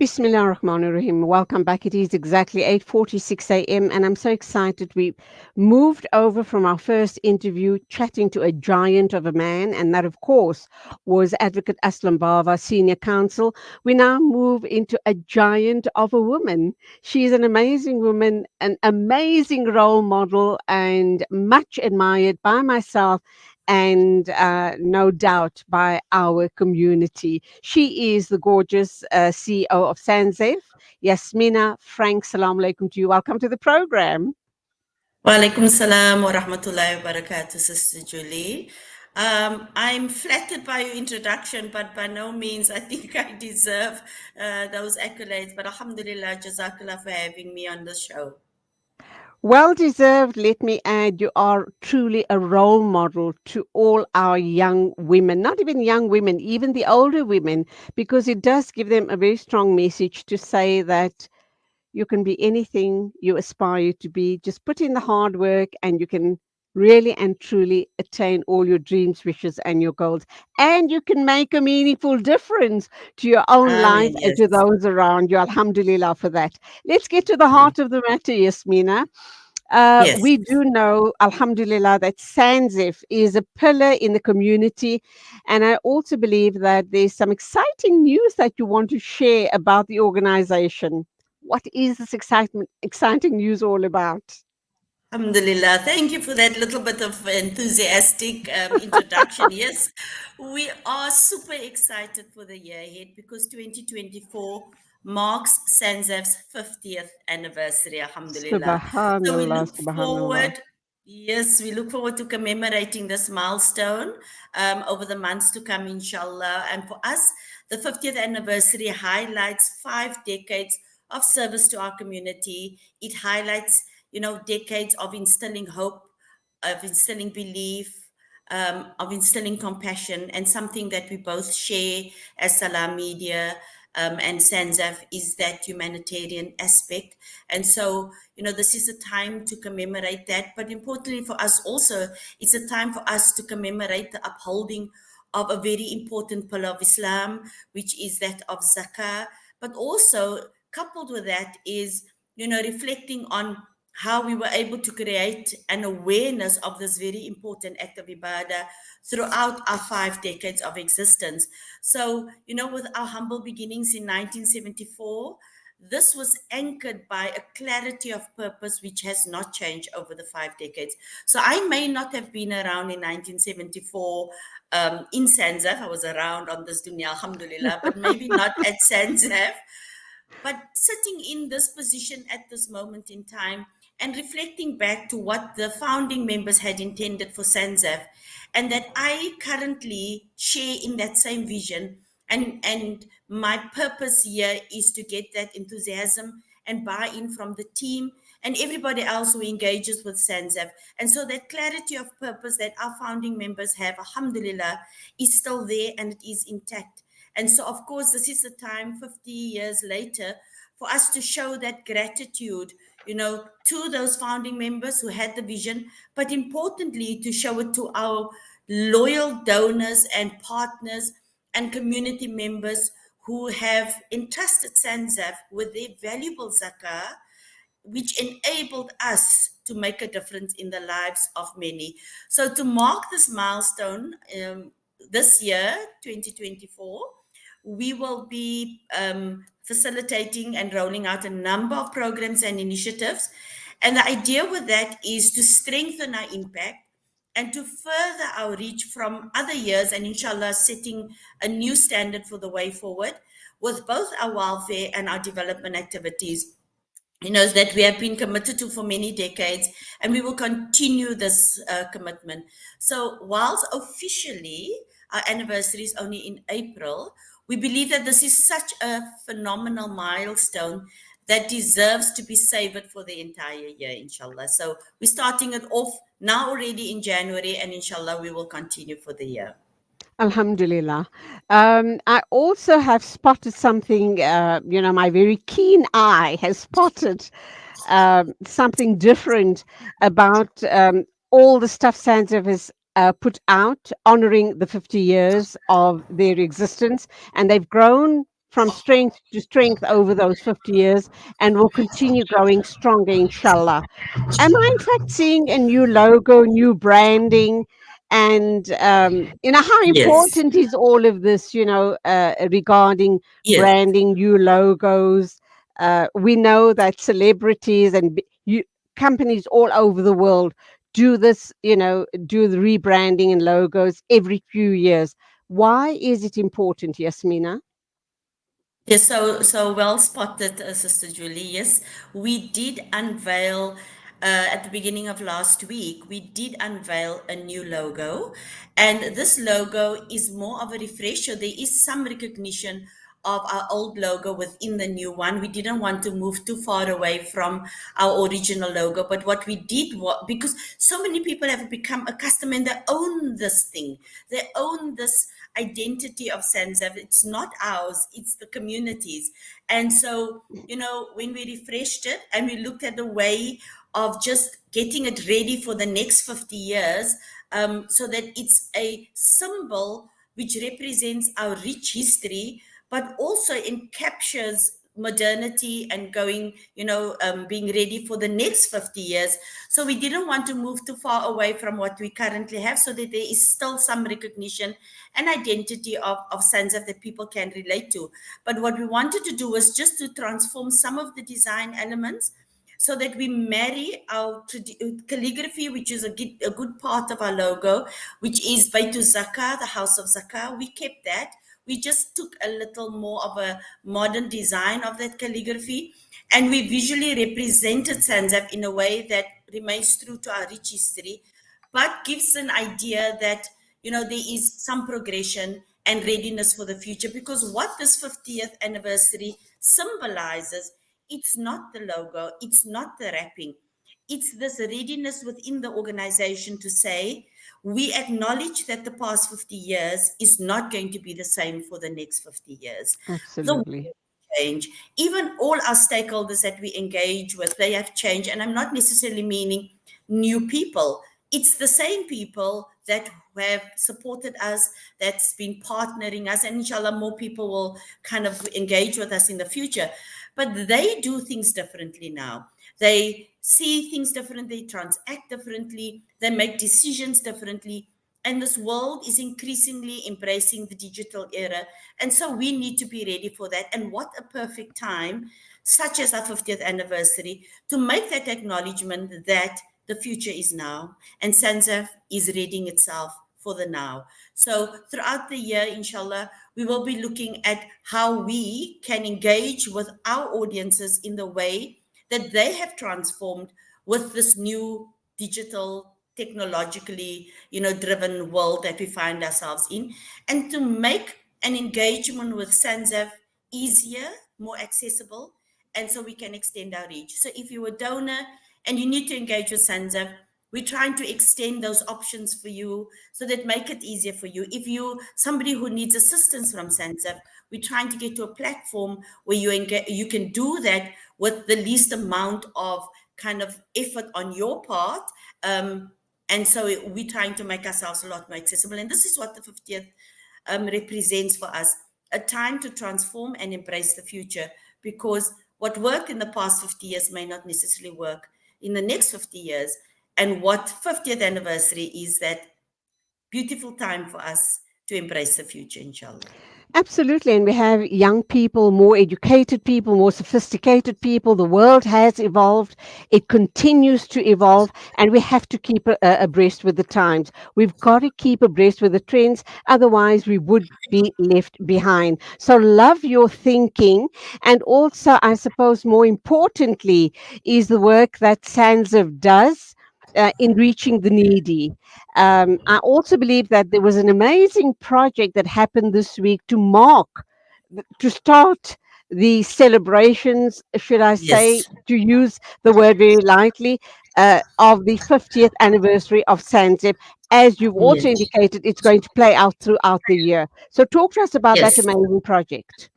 Bismillah ar-Rahman ar-Rahim. Welcome back. It is exactly 8:46 a.m. and I'm so excited. We moved over from our first interview chatting to a giant of a man, and that, of course, was Advocate Aslam Bava, Senior Counsel. We now move into a giant of a woman. She is an amazing woman, an amazing role model, and much admired by myself and no doubt by our community. She is the gorgeous CEO of SANZAF, Yasmina. Frank, salam alaikum to you. Welcome to the program. Wa alaikum salam wa rahmatullahi wa barakatuh, Sister Julie. I'm flattered by your introduction, but by no means I think I deserve those accolades. But alhamdulillah, jazakallah for having me on the show. Well deserved, let me add. You are truly a role model to all our young women, not even young women, even the older women, because it does give them a very strong message to say that you can be anything you aspire to be. Just put in the hard work and you can really and truly attain all your dreams, wishes, and your goals. And you can make a meaningful difference to your own life Ameen, and to yes. those around you. Alhamdulillah for that. Let's get to the heart of the matter, Yasmina. Yes. We do know, Alhamdulillah, that SANZAF is a pillar in the community. And I also believe that there's some exciting news that you want to share about the organization. What is this exciting news all about? Alhamdulillah. Thank you for that little bit of enthusiastic introduction. Yes, we are super excited for the year ahead because 2024 marks SANZAF's 50th anniversary. Alhamdulillah. So we Subhanallah, look subhanallah. forward, yes, we look forward to commemorating this milestone over the months to come, inshallah. And for us, the 50th anniversary highlights 5 decades of service to our community. It highlights decades of instilling hope, of instilling belief, of instilling compassion, and something that we both share as Salam Media and SANZAF is that humanitarian aspect. And so, this is a time to commemorate that. But importantly for us also, it's a time for us to commemorate the upholding of a very important pillar of Islam, which is that of zakah. But also, coupled with that is, reflecting on how we were able to create an awareness of this very important act of ibadah throughout our 5 decades of existence. So, with our humble beginnings in 1974, this was anchored by a clarity of purpose which has not changed over the 5 decades. So I may not have been around in 1974 in SANZAF. I was around on this dunya, alhamdulillah, but maybe not at SANZAF. But sitting in this position at this moment in time and reflecting back to what the founding members had intended for SANZAF, and that I currently share in that same vision. And my purpose here is to get that enthusiasm and buy-in from the team and everybody else who engages with SANZAF. And so that clarity of purpose that our founding members have, alhamdulillah, is still there and it is intact. And so, of course, this is the time 50 years later for us to show that gratitude, to those founding members who had the vision, but importantly, to show it to our loyal donors and partners and community members who have entrusted SANZAF with their valuable zakah, which enabled us to make a difference in the lives of many. So, to mark this milestone this year, 2024, we will be facilitating and rolling out a number of programs and initiatives. And the idea with that is to strengthen our impact and to further our reach from other years, and inshallah, setting a new standard for the way forward with both our welfare and our development activities, that we have been committed to for many decades, and we will continue this commitment. So, whilst officially our anniversary is only in April, we believe that this is such a phenomenal milestone that deserves to be savored for the entire year, inshallah. So, we're starting it off now already in January, and inshallah, we will continue for the year. Alhamdulillah. I also have spotted something, my very keen eye has spotted something different about all the stuff Santa has put out honoring the 50 years of their existence, and they've grown from strength to strength over those 50 years and will continue growing stronger, inshallah. Am I in fact seeing a new logo, new branding? And how Yes. important is all of this, regarding Yes. branding, new logos? We know that celebrities and companies all over the world do this, do the rebranding and logos every few years. Why is it important, Yasmina? Yes, so well spotted, Sister Julie. Yes, we did unveil at the beginning of last week. We did unveil a new logo, and this logo is more of a refresher. There is some recognition of our old logo within the new one. We didn't want to move too far away from our original logo, but what we did was, because so many people have become accustomed and they own this thing, they own this identity of SANZAF. It's not ours, it's the communities. And so, when we refreshed it and we looked at the way of just getting it ready for the next 50 years, so that it's a symbol which represents our rich history, but also encaptures modernity and going, being ready for the next 50 years. So we didn't want to move too far away from what we currently have, so that there is still some recognition and identity of SANZAF that people can relate to. But what we wanted to do was just to transform some of the design elements so that we marry our calligraphy, which is a good part of our logo, which is Baitu Zakah, the House of Zakah. We kept that. We just took a little more of a modern design of that calligraphy, and we visually represented SANZAF in a way that remains true to our rich history, but gives an idea that, there is some progression and readiness for the future. Because what this 50th anniversary symbolizes, it's not the logo, it's not the wrapping, it's this readiness within the organization to say, we acknowledge that the past 50 years is not going to be the same for the next 50 years. The world Absolutely. change. Even all our stakeholders that we engage with, they have changed. And I'm not necessarily meaning new people. It's the same people that have supported us, that's been partnering us, and inshallah, more people will kind of engage with us in the future. But they do things differently now. They see things differently, transact differently, they make decisions differently. And this world is increasingly embracing the digital era. And so we need to be ready for that. And what a perfect time, such as our 50th anniversary, to make that acknowledgement that the future is now and SANZAF is readying itself for the now. So throughout the year, inshallah, we will be looking at how we can engage with our audiences in the way that they have transformed with this new digital, technologically, driven world that we find ourselves in, and to make an engagement with SANZAF easier, more accessible, and so we can extend our reach. So if you're a donor and you need to engage with SANZAF, we're trying to extend those options for you so that make it easier for you. If you somebody who needs assistance from SANZAF, we're trying to get to a platform where you can do that with the least amount of kind of effort on your part. And so we're trying to make ourselves a lot more accessible. And this is what the 50th represents for us, a time to transform and embrace the future, because what worked in the past 50 years may not necessarily work in the next 50 years. And what 50th anniversary is that beautiful time for us to embrace the future, inshallah. Absolutely. And we have young people, more educated people, more sophisticated people. The world has evolved. It continues to evolve. And we have to keep abreast with the times. We've got to keep abreast with the trends. Otherwise, we would be left behind. So, love your thinking. And also, I suppose, more importantly, is the work that SANZAF does. In reaching the needy. I also believe that there was an amazing project that happened this week to to start the celebrations, should I say, Yes, to use the word very lightly, of the 50th anniversary of SANZIP. As you've also yes, indicated, it's going to play out throughout the year. So, talk to us about that yes. amazing project.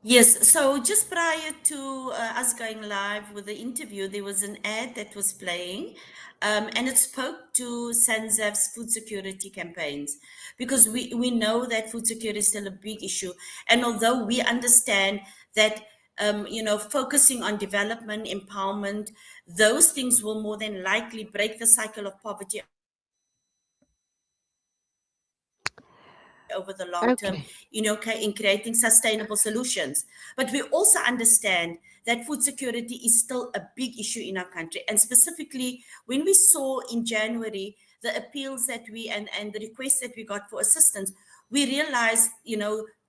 Yes, so just prior to us going live with the interview, there was an ad that was playing, and it spoke to SANZAF's food security campaigns because we know that food security is still a big issue. And although we understand that, focusing on development, empowerment, those things will more than likely break the cycle of poverty over the long term, in creating Okay. sustainable solutions. But we also understand that food security is still a big issue in our country. And specifically, when we saw in January the appeals that and the requests that we got for assistance, we realized,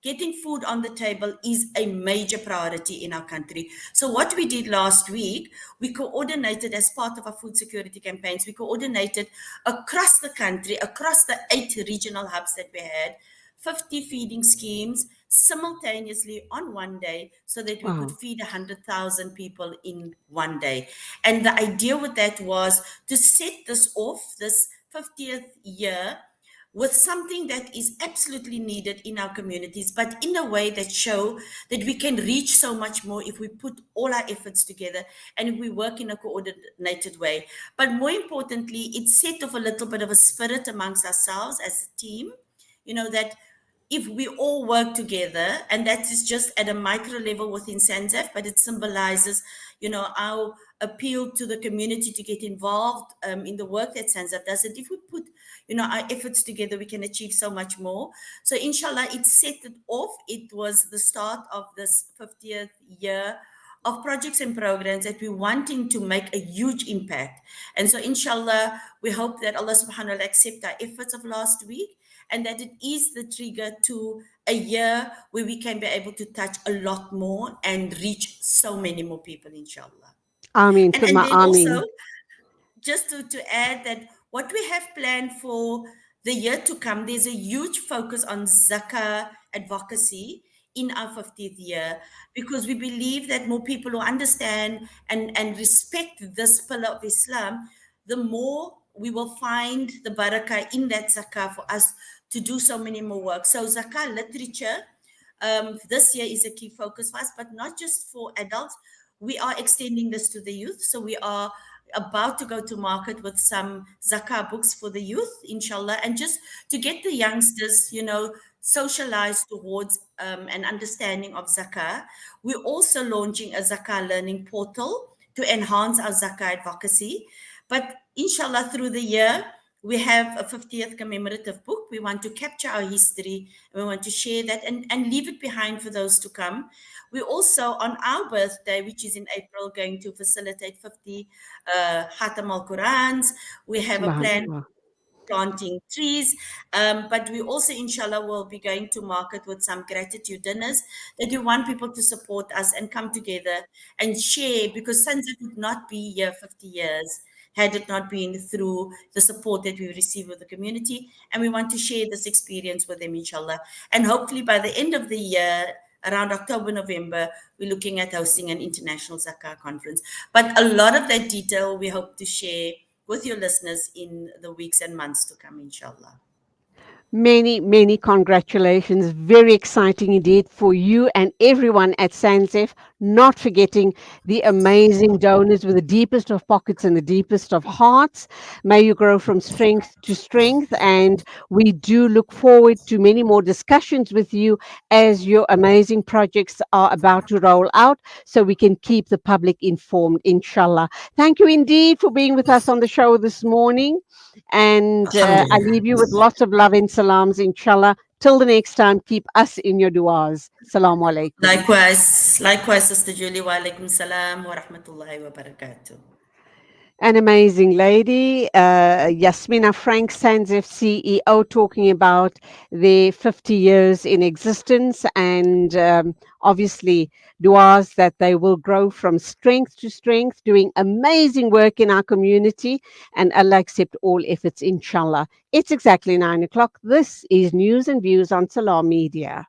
getting food on the table is a major priority in our country. So what we did last week, we coordinated as part of our food security campaigns, we coordinated across the country, across the 8 regional hubs that we had, 50 feeding schemes simultaneously on one day so that we could Wow. feed 100,000 people in one day. And the idea with that was to set this off, this 50th year, with something that is absolutely needed in our communities, but in a way that show that we can reach so much more if we put all our efforts together and if we work in a coordinated way. But more importantly, it set off a little bit of a spirit amongst ourselves as a team, that if we all work together, and that is just at a micro level within SANZAF, but it symbolizes, our appeal to the community to get involved in the work that SANZAF does. And if we put, our efforts together, we can achieve so much more. So inshallah, it set it off. It was the start of this 50th year of projects and programs that we're wanting to make a huge impact. And so inshallah, we hope that Allah subhanahu wa ta'ala accept our efforts of last week and that it is the trigger to a year where we can be able to touch a lot more and reach so many more people, inshallah. Ameen, And Thumma then also, Ameen. just to add that what we have planned for the year to come, there's a huge focus on zakah advocacy in our 50th year because we believe that more people who understand and respect this pillar of Islam, the more we will find the barakah in that zakah for us to do so many more work. So zakah literature this year is a key focus for us, but not just for adults. We are extending this to the youth. So we are about to go to market with some zakah books for the youth, inshallah, and just to get the youngsters, socialized towards an understanding of zakah. We're also launching a zakah learning portal to enhance our zakah advocacy. But inshallah, through the year, we have a 50th commemorative book. We want to capture our history and we want to share that and leave it behind for those to come. We also, on our birthday, which is in April, going to facilitate 50 Khatam al Qurans. We have a plan Subhanallah. planting trees. But we also, inshallah, will be going to market with some gratitude dinners that we want people to support us and come together and share because Sunset would not be here 50 years had it not been through the support that we receive with the community. And we want to share this experience with them, inshallah. And hopefully by the end of the year, around October, November, we're looking at hosting an international Zakah conference. But a lot of that detail we hope to share with your listeners in the weeks and months to come, inshallah. Many, many congratulations. Very exciting indeed for you and everyone at SANZAF, not forgetting the amazing donors with the deepest of pockets and the deepest of hearts. May you grow from strength to strength. And we do look forward to many more discussions with you as your amazing projects are about to roll out so we can keep the public informed, inshallah. Thank you indeed for being with us on the show this morning. And I Alhamdulillah. leave you with lots of love and salams, inshallah. Till the next time, keep us in your du'as. Salamu alaikum. Likewise, Sister Julie. Wa alaikum salam wa rahmatullahi wa barakatuh. An amazing lady, Yasmina Frank, SANZAF CEO, talking about their 50 years in existence and obviously duas that they will grow from strength to strength, doing amazing work in our community, and Allah accept all efforts, inshallah. It's exactly 9 o'clock. This is News and Views on Salam Media.